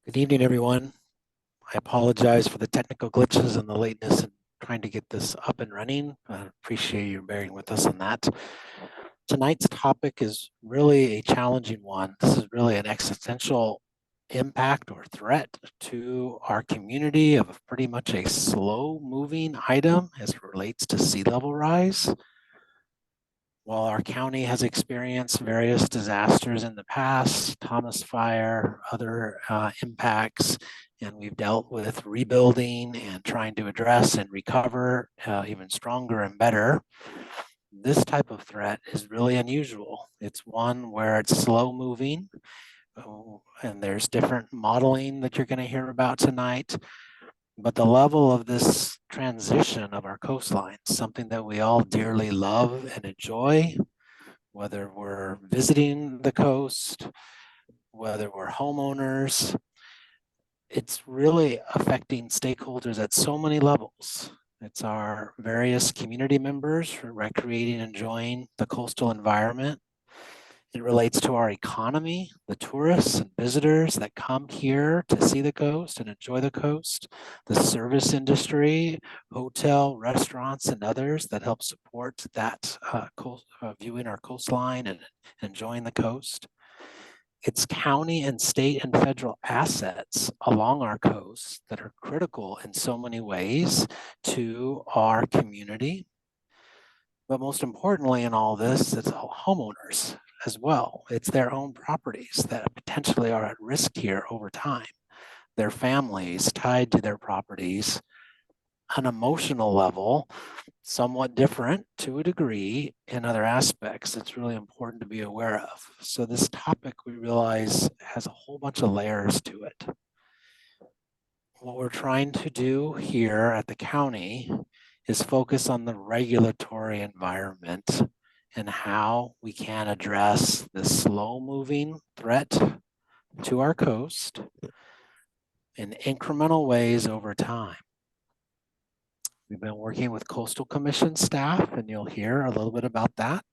Good evening, everyone. I apologize for the technical glitches and the lateness in trying to get this up and running. I appreciate you bearing with us on that. Tonight's topic is really a challenging one. This is really an existential impact or threat to our community of pretty much a slow moving item as it relates to sea level rise. While our county has experienced various disasters in the past, Thomas Fire, other impacts, and we've dealt with rebuilding and trying to address and recover even stronger and better. This type of threat is really unusual. It's one where it's slow moving, and there's different modeling that you're going to hear about tonight. But the level of this transition of our coastline, something that we all dearly love and enjoy, whether we're visiting the coast, whether we're homeowners, it's really affecting stakeholders at so many levels. It's our various community members who are recreating and enjoying the coastal environment. It relates to our economy, the tourists and visitors that come here to see the coast and enjoy the coast, the service industry, hotel, restaurants, and others that help support that viewing our coastline and enjoying the coast. It's county and state and federal assets along our coast that are critical in so many ways to our community. But most importantly in all this, it's homeowners as well. It's their own properties that potentially are at risk here over time. Their families tied to their properties, an emotional level, somewhat different to a degree in other aspects. It's really important to be aware of. So this topic, we realize, has a whole bunch of layers to it. What we're trying to do here at the county is focus on the regulatory environment and how we can address this slow moving threat to our coast in incremental ways over time. We've been working with Coastal Commission staff, and you'll hear a little bit about that.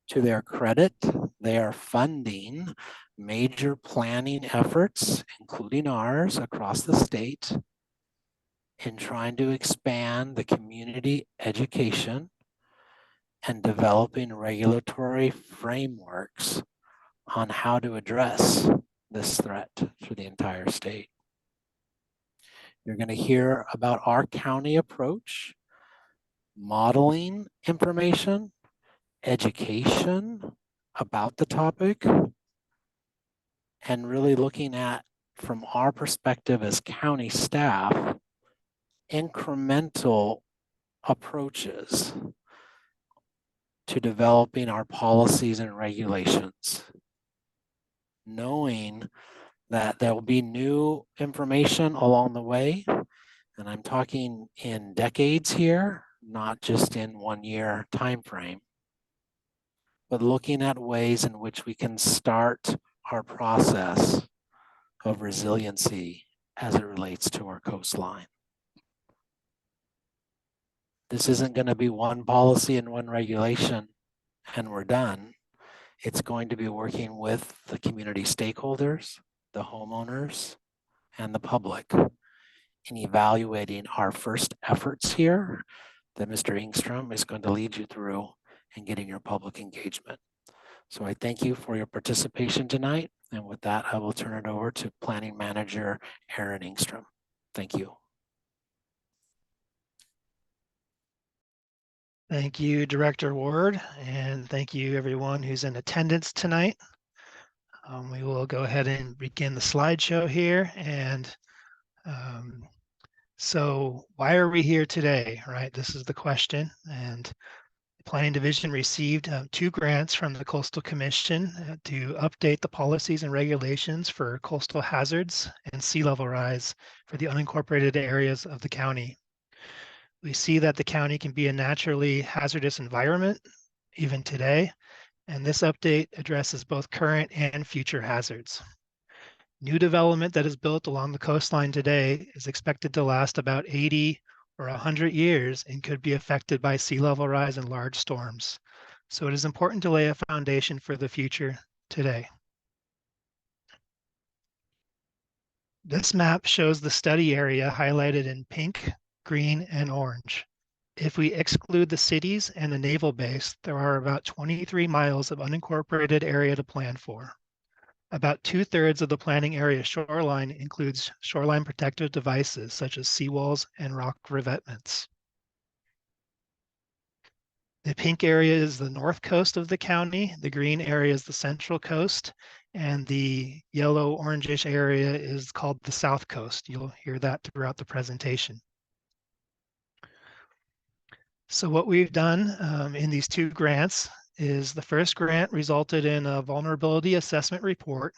To their credit, they are funding major planning efforts, including ours, across the state in trying to expand the community education and developing regulatory frameworks on how to address this threat for the entire state. You're going to hear about our county approach, modeling information, education about the topic, and really looking at, from our perspective as county staff, incremental approaches to developing our policies and regulations, knowing that there will be new information along the way. And I'm talking in decades here, not just in 1 year time frame, but looking at ways in which we can start our process of resiliency as it relates to our coastline. This isn't going to be one policy and one regulation and we're done. It's going to be working with the community stakeholders, the homeowners, and the public in evaluating our first efforts here that Mr. Engstrom is going to lead you through and getting your public engagement. So I thank you for your participation tonight. And with that, I will turn it over to Planning Manager Aaron Engstrom. Thank you. Thank you, Director Ward, and thank you everyone who's in attendance tonight. We will go ahead and begin the slideshow here. And so why are we here today, right? This is the question. And the Planning Division received 2 grants from the Coastal Commission to update the policies and regulations for coastal hazards and sea level rise for the unincorporated areas of the county. We see that the county can be a naturally hazardous environment, even today, and this update addresses both current and future hazards. New development that is built along the coastline today is expected to last about 80 or 100 years and could be affected by sea level rise and large storms. So it is important to lay a foundation for the future today. This map shows the study area highlighted in pink, green, and orange. If we exclude the cities and the naval base, there are about 23 miles of unincorporated area to plan for. About 2/3 of the planning area shoreline includes shoreline protective devices such as seawalls and rock revetments. The pink area is the north coast of the county, the green area is the central coast, and the yellow orangish area is called the south coast. You'll hear that throughout the presentation. So what we've done in these two grants is the first grant resulted in a vulnerability assessment report,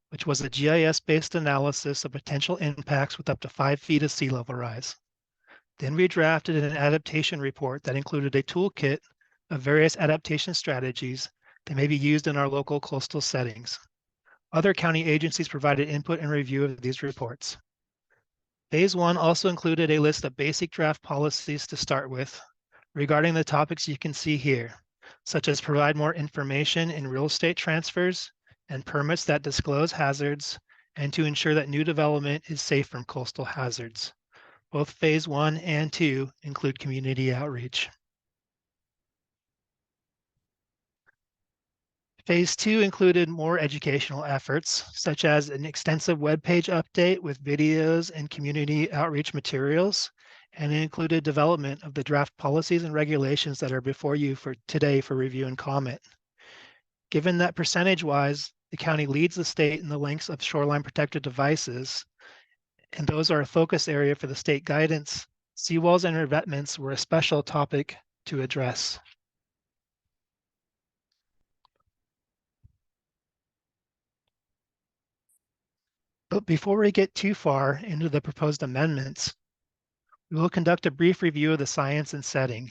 which was a GIS-based analysis of potential impacts with up to 5 feet of sea level rise. Then we drafted an adaptation report that included a toolkit of various adaptation strategies that may be used in our local coastal settings. Other county agencies provided input and review of these reports. Phase 1 also included a list of basic draft policies to start with regarding the topics you can see here, such as provide more information in real estate transfers and permits that disclose hazards, and to ensure that new development is safe from coastal hazards. Both Phase 1 and 2 include community outreach. Phase 2 included more educational efforts, such as an extensive webpage update with videos and community outreach materials, and it included development of the draft policies and regulations that are before you for today for review and comment. Given that percentage-wise, the county leads the state in the lengths of shoreline protected devices, and those are a focus area for the state guidance, seawalls and revetments were a special topic to address. But before we get too far into the proposed amendments, we will conduct a brief review of the science and setting.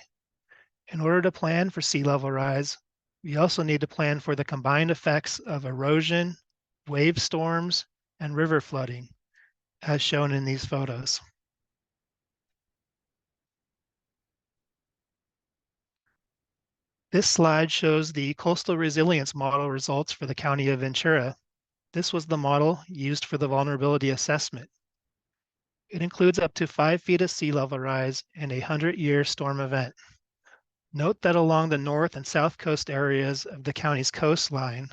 In order to plan for sea level rise, we also need to plan for the combined effects of erosion, wave storms, and river flooding, as shown in these photos. This slide shows the coastal resilience model results for the County of Ventura. This was the model used for the vulnerability assessment. It includes up to 5 feet of sea level rise and a 100-year storm event. Note that along the north and south coast areas of the county's coastline,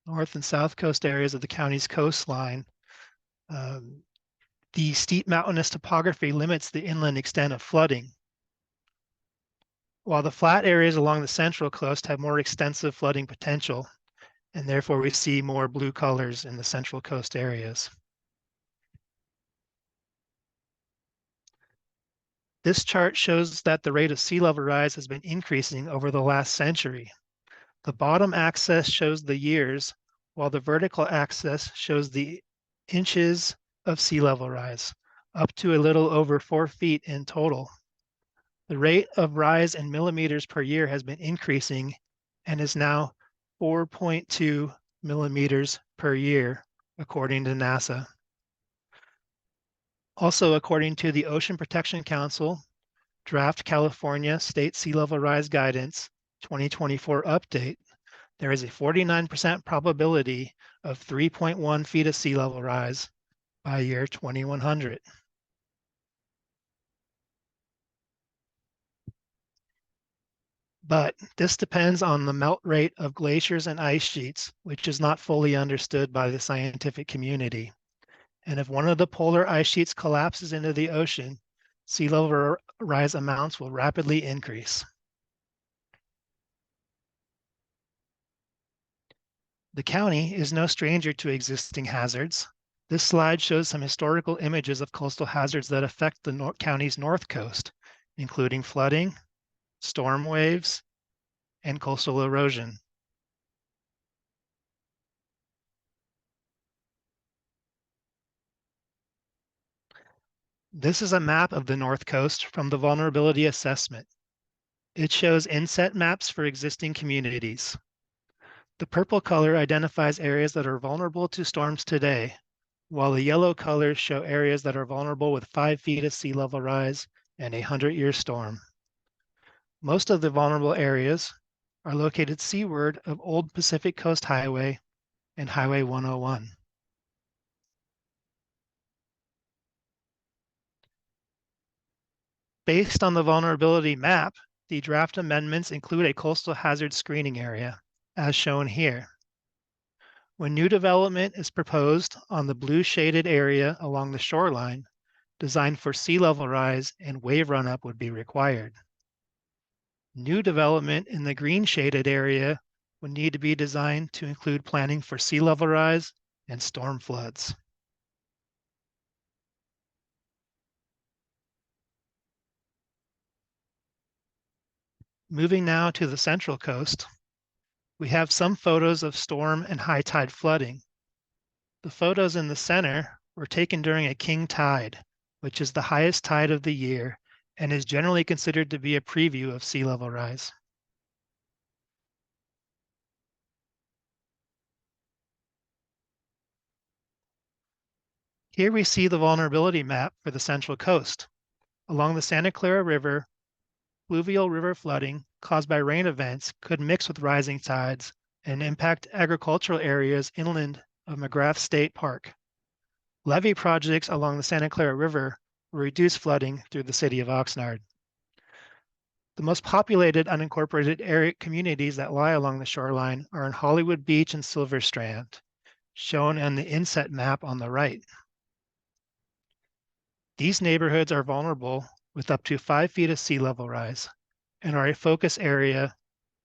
north and south coast areas of the county's coastline, the steep mountainous topography limits the inland extent of flooding, while the flat areas along the central coast have more extensive flooding potential, and therefore we see more blue colors in the central coast areas. This chart shows that the rate of sea level rise has been increasing over the last century. The bottom axis shows the years, while the vertical axis shows the inches of sea level rise, up to a little over 4 feet in total. The rate of rise in millimeters per year has been increasing and is now 4.2 millimeters per year, according to NASA. Also, according to the Ocean Protection Council Draft California State Sea Level Rise Guidance 2024 update, there is a 49% probability of 3.1 feet of sea level rise by year 2100. But this depends on the melt rate of glaciers and ice sheets, which is not fully understood by the scientific community. And if one of the polar ice sheets collapses into the ocean, sea level rise amounts will rapidly increase. The county is no stranger to existing hazards. This slide shows some historical images of coastal hazards that affect the county's north coast, including flooding, storm waves, and coastal erosion. This is a map of the North Coast from the vulnerability assessment. It shows inset maps for existing communities. The purple color identifies areas that are vulnerable to storms today, while the yellow colors show areas that are vulnerable with 5 feet of sea level rise and a 100-year storm. Most of the vulnerable areas are located seaward of Old Pacific Coast Highway and Highway 101. Based on the vulnerability map, the draft amendments include a coastal hazard screening area, as shown here. When new development is proposed on the blue shaded area along the shoreline, designed for sea level rise and wave run-up would be required. New development in the green shaded area would need to be designed to include planning for sea level rise and storm floods. Moving now to the Central Coast, we have some photos of storm and high tide flooding. The photos in the center were taken during a king tide, which is the highest tide of the year and is generally considered to be a preview of sea level rise. Here we see the vulnerability map for the Central Coast. Along the Santa Clara River, fluvial river flooding caused by rain events could mix with rising tides and impact agricultural areas inland of McGrath State Park. Levee projects along the Santa Clara River will reduce flooding through the city of Oxnard. The most populated unincorporated area communities that lie along the shoreline are in Hollywood Beach and Silver Strand, shown on the inset map on the right. These neighborhoods are vulnerable with up to 5 feet of sea level rise and are a focus area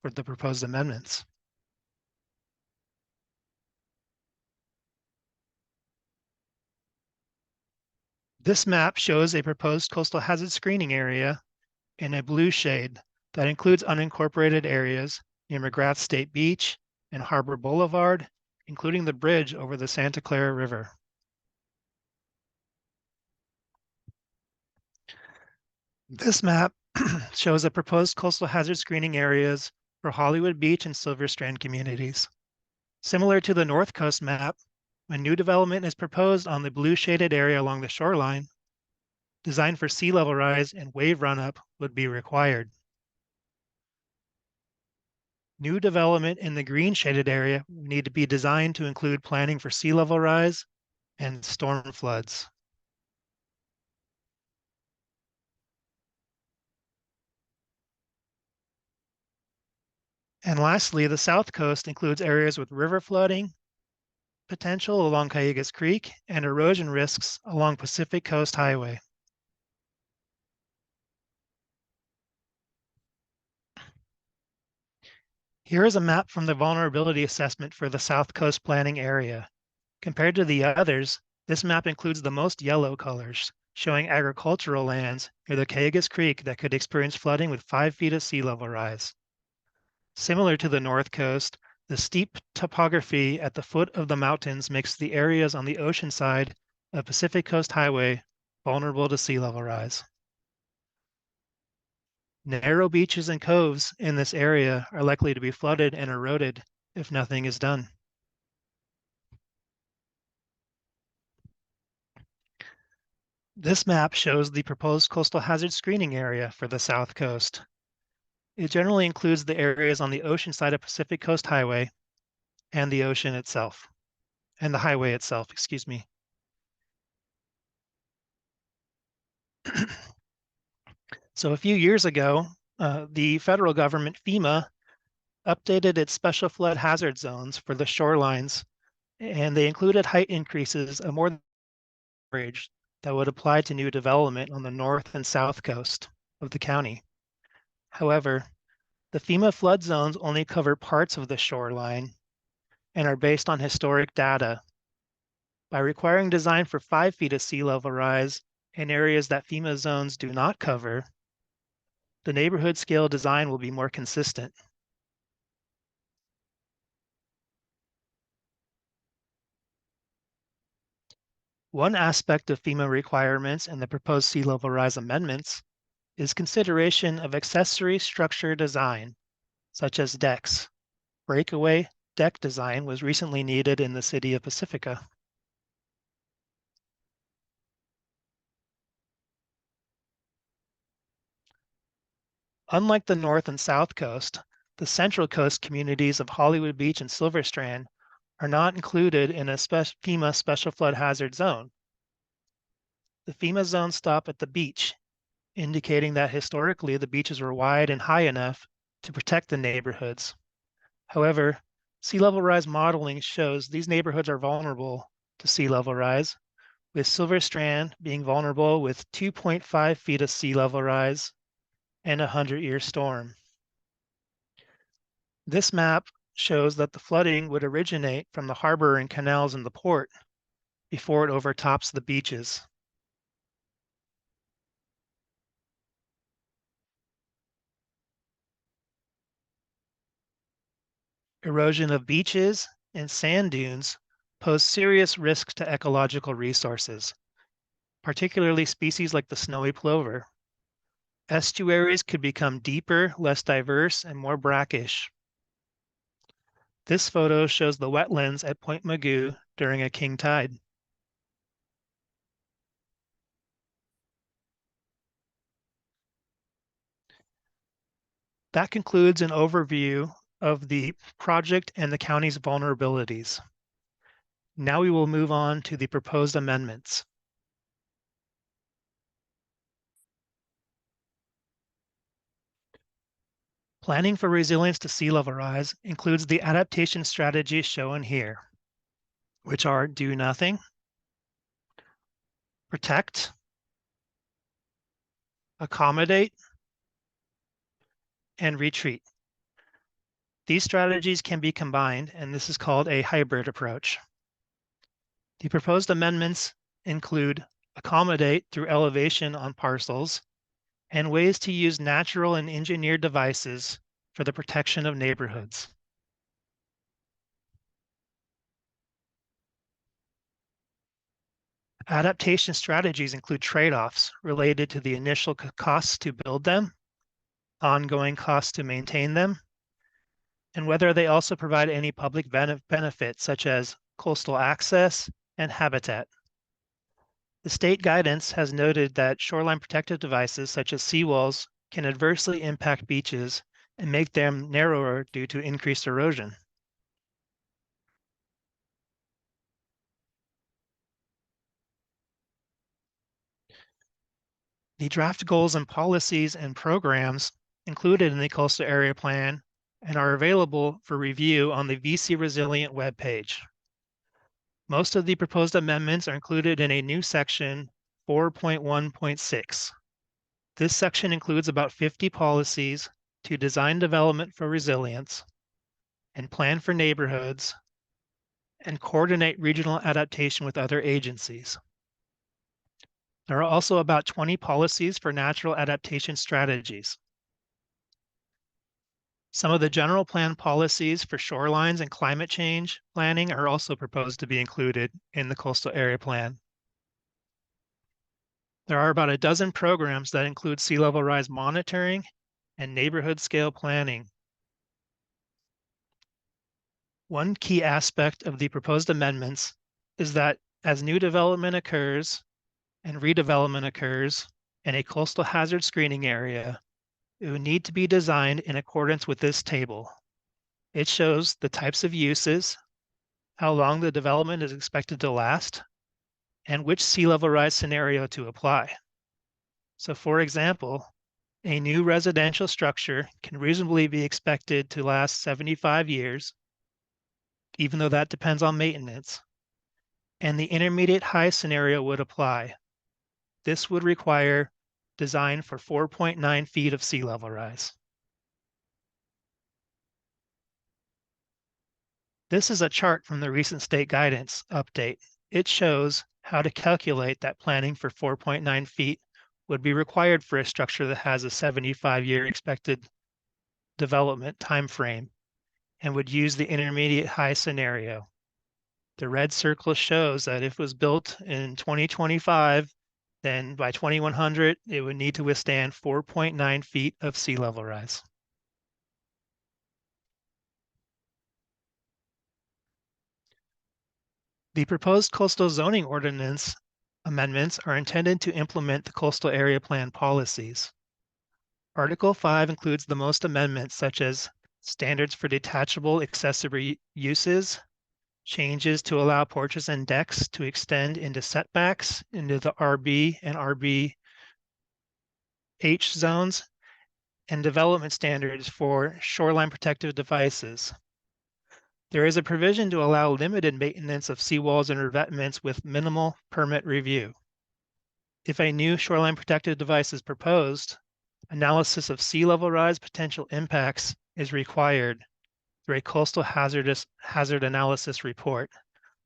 for the proposed amendments. This map shows a proposed coastal hazard screening area in a blue shade that includes unincorporated areas near McGrath State Beach and Harbor Boulevard, including the bridge over the Santa Clara River. This map shows the proposed coastal hazard screening areas for Hollywood Beach and Silver Strand communities. Similar to the North Coast map, when new development is proposed on the blue shaded area along the shoreline, design for sea level rise and wave run-up would be required. New development in the green shaded area would need to be designed to include planning for sea level rise and storm floods. And lastly, the South Coast includes areas with river flooding potential along Cayugas Creek and erosion risks along Pacific Coast Highway. Here is a map from the vulnerability assessment for the South Coast planning area. Compared to the others, this map includes the most yellow colors, showing agricultural lands near the Cayugas Creek that could experience flooding with 5 feet of sea level rise. Similar to the North Coast, the steep topography at the foot of the mountains makes the areas on the ocean side of Pacific Coast Highway vulnerable to sea level rise. Narrow beaches and coves in this area are likely to be flooded and eroded if nothing is done. This map shows the proposed coastal hazard screening area for the South Coast. It generally includes the areas on the ocean side of Pacific Coast Highway and the ocean itself, and the highway itself, excuse me. So a few years ago, the federal government, FEMA, updated its special flood hazard zones for the shorelines, and they included height increases of more than average that would apply to new development on the north and south coast of the county. However, the FEMA flood zones only cover parts of the shoreline and are based on historic data. By requiring design for 5 feet of sea level rise in areas that FEMA zones do not cover, the neighborhood scale design will be more consistent. One aspect of FEMA requirements and the proposed sea level rise amendments is consideration of accessory structure design, such as decks. Breakaway deck design was recently needed in the city of Pacifica. Unlike the North and South Coast, the Central Coast communities of Hollywood Beach and Silver Strand are not included in a FEMA special flood hazard zone. The FEMA zones stop at the beach, indicating that historically the beaches were wide and high enough to protect the neighborhoods. However, sea level rise modeling shows these neighborhoods are vulnerable to sea level rise, with Silver Strand being vulnerable with 2.5 feet of sea level rise and a 100-year storm. This map shows that the flooding would originate from the harbor and canals in the port before it overtops the beaches. Erosion of beaches and sand dunes pose serious risks to ecological resources, particularly species like the snowy plover. Estuaries could become deeper, less diverse, and more brackish. This photo shows the wetlands at Point Mugu during a king tide. That concludes an overview of the project and the county's vulnerabilities. Now we will move on to the proposed amendments. Planning for resilience to sea level rise includes the adaptation strategies shown here, which are do nothing, protect, accommodate, and retreat. These strategies can be combined, and this is called a hybrid approach. The proposed amendments include accommodate through elevation on parcels and ways to use natural and engineered devices for the protection of neighborhoods. Adaptation strategies include trade-offs related to the initial costs to build them, ongoing costs to maintain them, and whether they also provide any public benefits such as coastal access and habitat. The state guidance has noted that shoreline protective devices such as seawalls can adversely impact beaches and make them narrower due to increased erosion. The draft goals and policies and programs included in the Coastal Area Plan and are available for review on the VC Resilient webpage. Most of the proposed amendments are included in a new section 4.1.6. This section includes about 50 policies to design development for resilience and plan for neighborhoods and coordinate regional adaptation with other agencies. There are also about 20 policies for natural adaptation strategies. Some of the general plan policies for shorelines and climate change planning are also proposed to be included in the Coastal Area Plan. There are about a dozen programs that include sea level rise monitoring and neighborhood scale planning. One key aspect of the proposed amendments is that as new development occurs and redevelopment occurs in a coastal hazard screening area, it would need to be designed in accordance with this table. It shows the types of uses, how long the development is expected to last, and which sea level rise scenario to apply. So for example, a new residential structure can reasonably be expected to last 75 years, even though that depends on maintenance, and the intermediate high scenario would apply. This would require design for 4.9 feet of sea level rise. This is a chart from the recent state guidance update. It shows how to calculate that planning for 4.9 feet would be required for a structure that has a 75-year expected development time frame and would use the intermediate high scenario. The red circle shows that if it was built in 2025, then by 2100, it would need to withstand 4.9 feet of sea level rise. The proposed coastal zoning ordinance amendments are intended to implement the coastal area plan policies. Article 5 includes the most amendments such as standards for detachable accessory uses, changes to allow porches and decks to extend into setbacks into the RB and RBH zones, and development standards for shoreline protective devices. There is a provision to allow limited maintenance of seawalls and revetments with minimal permit review. If a new shoreline protective device is proposed, analysis of sea level rise potential impacts is required through a coastal hazard analysis report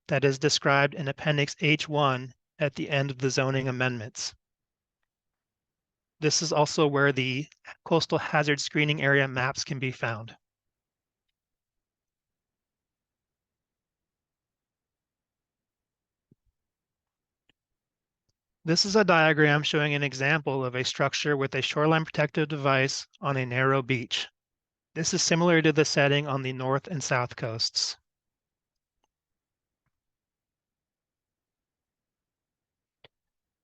that is described in Appendix H1 at the end of the zoning amendments. This is also where the coastal hazard screening area maps can be found. This is a diagram showing an example of a structure with a shoreline protective device on a narrow beach. This is similar to the setting on the north and south coasts.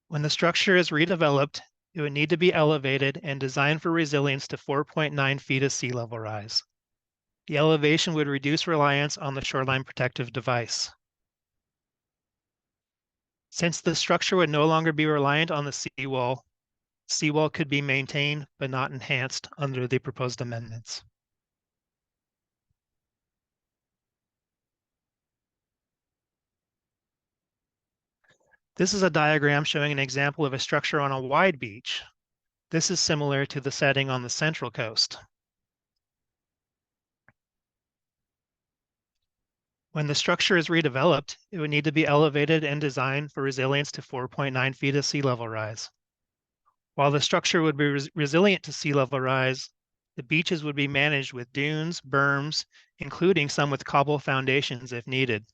When the structure is redeveloped, it would need to be elevated and designed for resilience to 4.9 feet of sea level rise. The elevation would reduce reliance on the shoreline protective device. Since the structure would no longer be reliant on the seawall could be maintained but not enhanced under the proposed amendments. This is a diagram showing an example of a structure on a wide beach. This is similar to the setting on the central coast. When the structure is redeveloped, it would need to be elevated and designed for resilience to 4.9 feet of sea level rise. While the structure would be resilient to sea level rise, the beaches would be managed with dunes, berms, including some with cobble foundations if needed.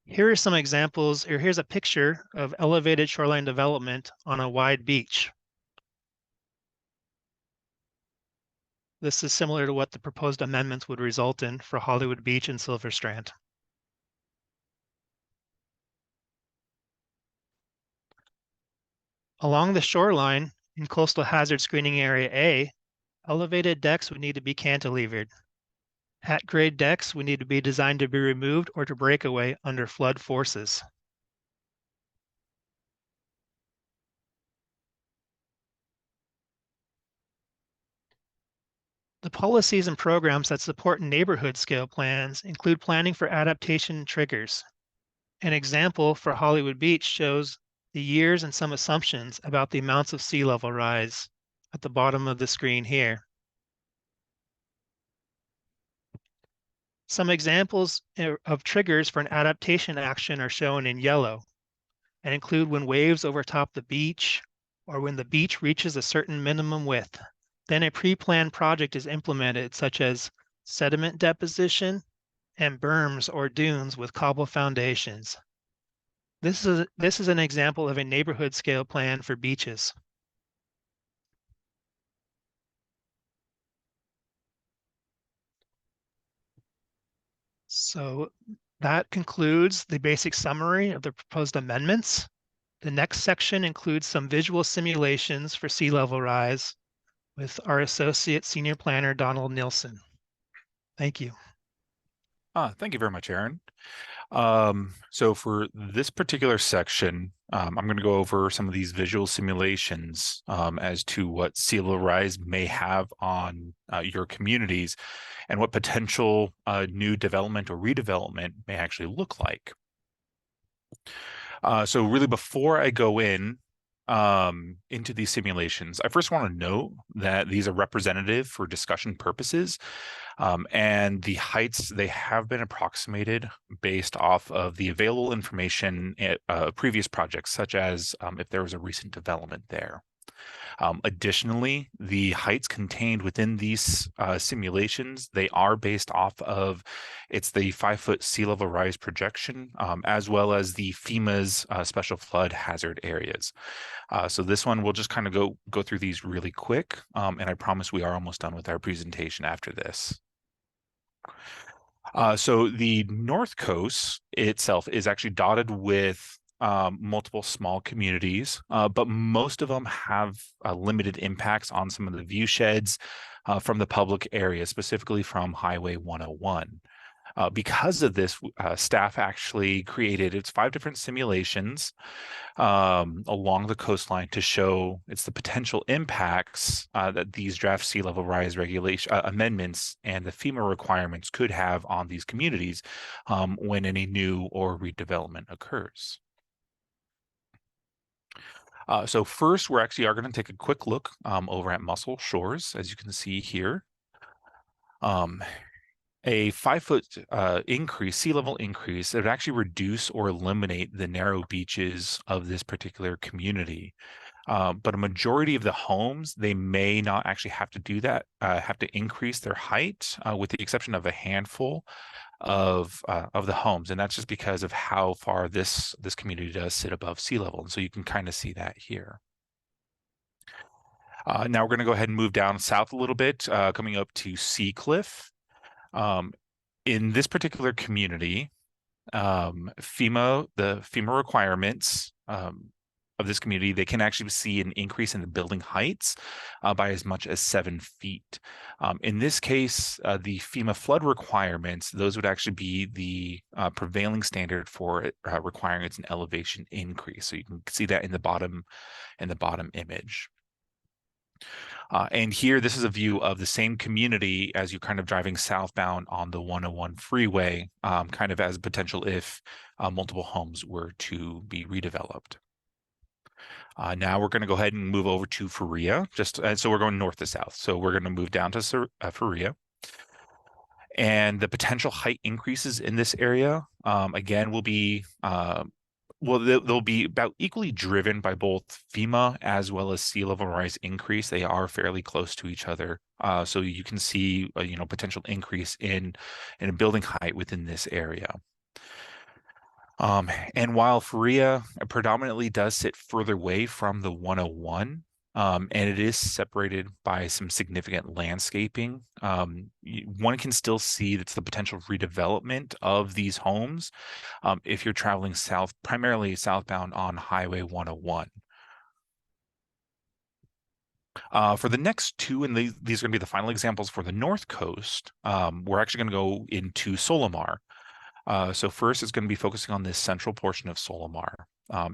Here are some examples, or here's a picture of elevated shoreline development on a wide beach. This is similar to what the proposed amendments would result in for Hollywood Beach and Silver Strand. Along the shoreline in Coastal Hazard Screening Area A, elevated decks would need to be cantilevered. At-grade decks would need to be designed to be removed or to break away under flood forces. The policies and programs that support neighborhood scale plans include planning for adaptation triggers. An example for Hollywood Beach shows the years and some assumptions about the amounts of sea level rise at the bottom of the screen here. Some examples of triggers for an adaptation action are shown in yellow and include when waves overtop the beach or when the beach reaches a certain minimum width. Then a pre-planned project is implemented, such as sediment deposition and berms or dunes with cobble foundations. This is an example of a neighborhood scale plan for beaches. So that concludes the basic summary of the proposed amendments. The next section includes some visual simulations for sea level rise with our Associate Senior Planner, Donald Nilsson. Thank you. Thank you very much, Aaron. So for this particular section, I'm going to go over some of these visual simulations as to what sea level rise may have on your communities and what potential new development or redevelopment may actually look like. So really, before I go into these simulations, I first want to note that these are representative for discussion purposes, and the heights, they have been approximated based off of the available information at previous projects, such as if there was a recent development there. Additionally, the heights contained within these simulations, they are based off of, it's the 5-foot sea level rise projection, as well as the FEMA's special flood hazard areas. So this one, we'll just kind of go through these really quick, and I promise we are almost done with our presentation after this. So the North Coast itself is actually dotted with multiple small communities, but most of them have limited impacts on some of the view sheds from the public area, specifically from Highway 101. Because of this, staff actually created 5 different simulations along the coastline to show the potential impacts that these draft sea level rise regulation amendments and the FEMA requirements could have on these communities when any new or redevelopment occurs. So first, we actually are going to take a quick look over at Muscle Shores, as you can see here. A 5-foot increase, sea level increase, it would actually reduce or eliminate the narrow beaches of this particular community. But a majority of the homes, they may not actually have to do that, have to increase their height, with the exception of a handful of the homes. And that's just because of how far this community does sit above sea level. And so you can kind of see that here. Now we're going to go ahead and move down south a little bit, coming up to Sea Cliff. In this particular community, the FEMA requirements of this community, they can actually see an increase in the building heights by as much as 7 feet. In this case, the FEMA flood requirements, those would actually be the prevailing standard for requiring an elevation increase. So you can see that in the bottom image. And here, this is a view of the same community as you're kind of driving southbound on the 101 freeway, kind of as a potential if multiple homes were to be redeveloped. Now we're going to go ahead and move over to Faria, so we're going north to south. So we're going to move down to Faria. And the potential height increases in this area, again, will be they'll be about equally driven by both FEMA as well as sea level rise increase. They are fairly close to each other. So you can see, potential increase in a building height within this area. And while Faria predominantly does sit further away from the 101, and it is separated by some significant landscaping, one can still see that's the potential redevelopment of these homes if you're traveling primarily southbound on Highway 101. For the next two, and these are going to be the final examples for the North Coast, we're actually going to go into Solomar. So first, it's going to be focusing on this central portion of Solomar.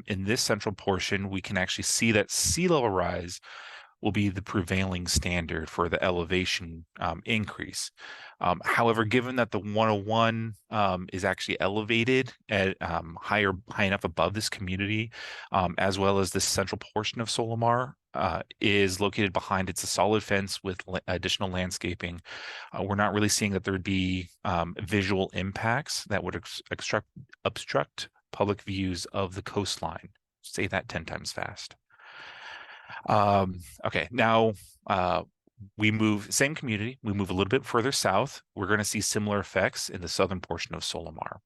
In this central portion, we can actually see that sea level rise will be the prevailing standard for the elevation increase. However, given that the 101 is actually elevated at high enough above this community, as well as this central portion of Solomar is located behind, it's a solid fence with additional landscaping. We're not really seeing that there would be visual impacts that would obstruct public views of the coastline. Say that 10 times fast. Okay, now same community, we move a little bit further south. We're going to see similar effects in the southern portion of Solomar.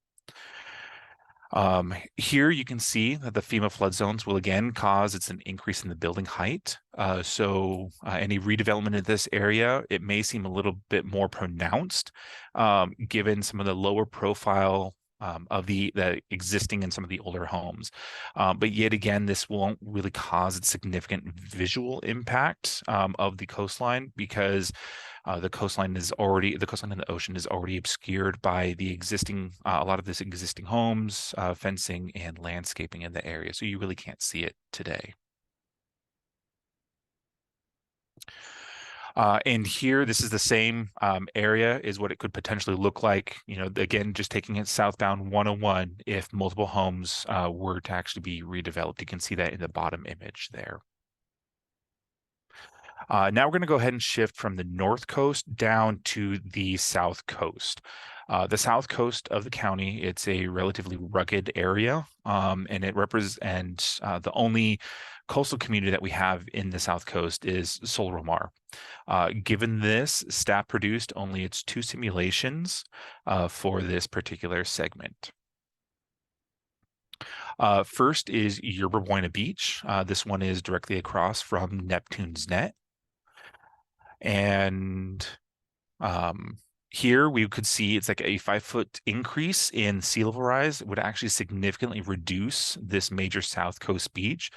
Here you can see that the FEMA flood zones will again cause an increase in the building height. So any redevelopment of this area, it may seem a little bit more pronounced given some of the lower profile of the existing in some of the older homes. But yet again, this won't really cause a significant visual impact of the coastline because the coastline and the ocean is already obscured by the existing, a lot of this existing homes, fencing and landscaping in the area. So you really can't see it today. And here, this is the same area is what it could potentially look like. Again, just taking it southbound 101, if multiple homes were to actually be redeveloped. You can see that in the bottom image there. Now we're going to go ahead and shift from the north coast down to the south coast. The south coast of the county, it's a relatively rugged area, and it represents the only coastal community that we have in the south coast is Solomar. Given this, staff produced only its 2 simulations for this particular segment. First is Yerba Buena Beach. This one is directly across from Neptune's Net. And Here we could see it's like a 5-foot increase in sea level rise would actually significantly reduce this major south coast beach,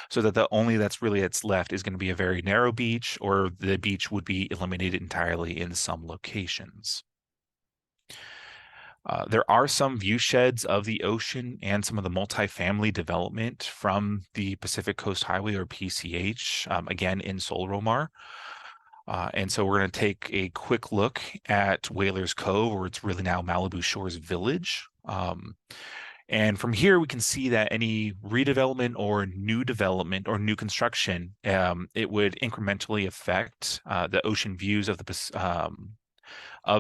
so that the only that's left is going to be a very narrow beach, or the beach would be eliminated entirely in some locations. There are some view sheds of the ocean and some of the multifamily development from the Pacific Coast Highway, or PCH, again in Solromar. And so we're going to take a quick look at Whalers Cove, or it's really now Malibu Shores Village. And from here, we can see that any redevelopment or new development or new construction, it would incrementally affect the ocean views of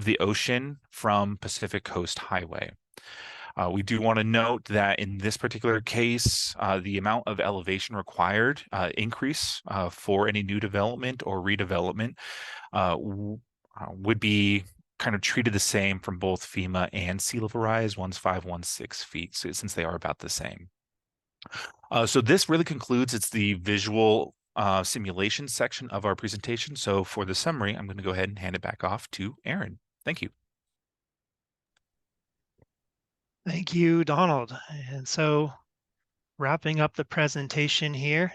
the ocean from Pacific Coast Highway. We do want to note that in this particular case, the amount of elevation required increase for any new development or redevelopment would be kind of treated the same from both FEMA and sea level rise. One's 5, one's 6 feet, so since they are about the same. So this really concludes the visual simulation section of our presentation. So for the summary, I'm going to go ahead and hand it back off to Aaron. Thank you. Thank you, Donald. And so wrapping up the presentation here,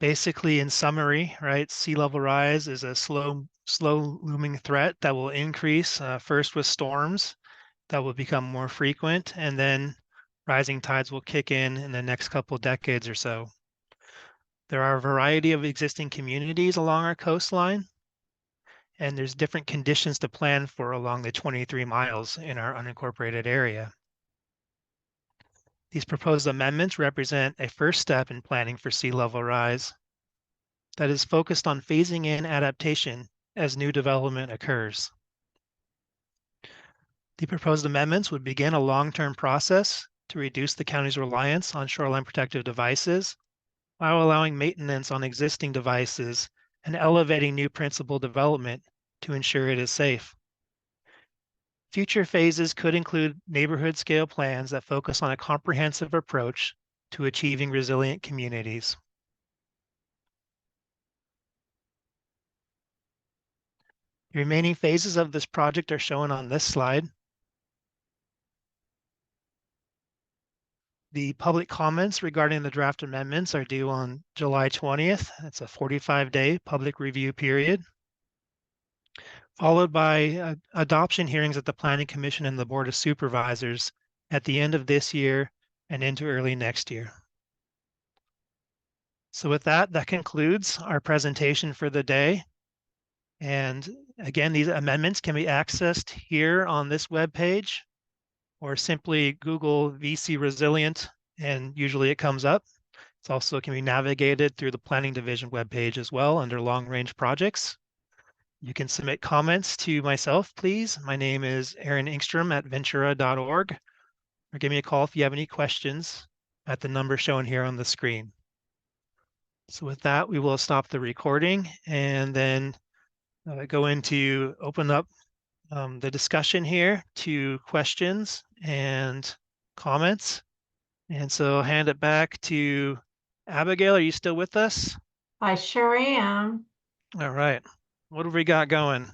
basically in summary, right, sea level rise is a slow looming threat that will increase first with storms that will become more frequent, and then rising tides will kick in the next couple decades or so. There are a variety of existing communities along our coastline, and there's different conditions to plan for along the 23 miles in our unincorporated area. These proposed amendments represent a first step in planning for sea level rise that is focused on phasing in adaptation as new development occurs. The proposed amendments would begin a long-term process to reduce the county's reliance on shoreline protective devices while allowing maintenance on existing devices and elevating new principal development to ensure it is safe. Future phases could include neighborhood scale plans that focus on a comprehensive approach to achieving resilient communities. The remaining phases of this project are shown on this slide. The public comments regarding the draft amendments are due on July 20th. That's a 45-day public review period, followed by adoption hearings at the Planning Commission and the Board of Supervisors at the end of this year and into early next year. So with that, that concludes our presentation for the day. And again, these amendments can be accessed here on this webpage, or simply Google VC Resilient, and usually it comes up. It's also can be navigated through the Planning Division webpage as well under Long Range Projects. You can submit comments to myself, please. My name is Aaron Engstrom at ventura.org, or give me a call if you have any questions at the number shown here on the screen. So with that, we will stop the recording and then go into open up the discussion here to questions and comments. And so I'll hand it back to Abigail. Are you still with us? I sure am. All right. What have we got going?